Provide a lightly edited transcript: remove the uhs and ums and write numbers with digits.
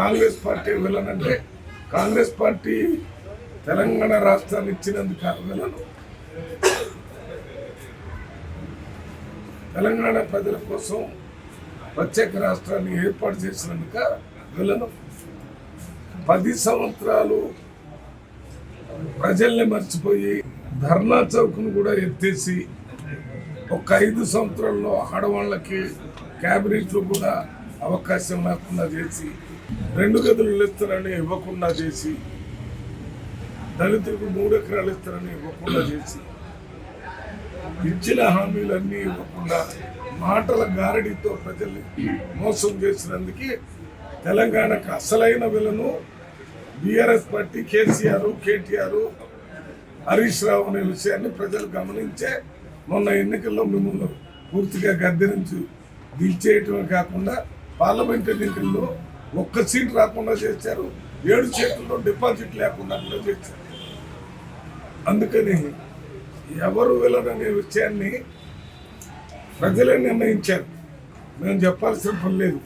Congress party వెళ్ళనంటే Congress party Telangana రాష్ట్రాన్ని ఇచ్చినందుకు వెళ్ళను. తెలంగాణ ప్రజల కోసం ప్రత్యేక రాష్ట్రాన్ని ఏర్పాటు చేసినందుక వెళ్ళను. 10 సంవత్సరాలు ప్రజల్ని మర్చిపోయి ధర్నా చౌక్ను కూడా ఎత్తేసి ఒక 5 సంవత్సరాల్లో ఆడవాళ్ళకి క్యాబినెట్లో కూడా అవకాశం లేకుండా చేసి 2 గదులు ఇస్తారని ఇవ్వకుండా చేసి దళితులకు 3 ఎకరాలు ఇస్తారని ఇవ్వకుండా చేసి ఇచ్చిన హామీలన్నీ ఇవ్వకుండా మాటల గారడితో ప్రజల్ని మోసం చేసినందుకే తెలంగాణకు అసలైన విలను బీఆర్ఎస్ పార్టీ కేసీఆర్, కేటీఆర్, హరీష్ రావు అనే విషయాన్ని ప్రజలు గమనించే మొన్న ఎన్నికల్లో మిమ్మల్ని పూర్తిగా గద్దె నుంచి దించేయటమే కాకుండా పార్లమెంట్ ఎన్నికల్లో 1 సీట్ రాకుండా చేశారు. 7 సీట్లలో డిపాజిట్ లేకుండా కూడా చేశారు. అందుకని ఎవరు వెళ్ళరనే విషయాన్ని ప్రజలే నిర్ణయించారు. మేము చెప్పాల్సిన పని లేదు.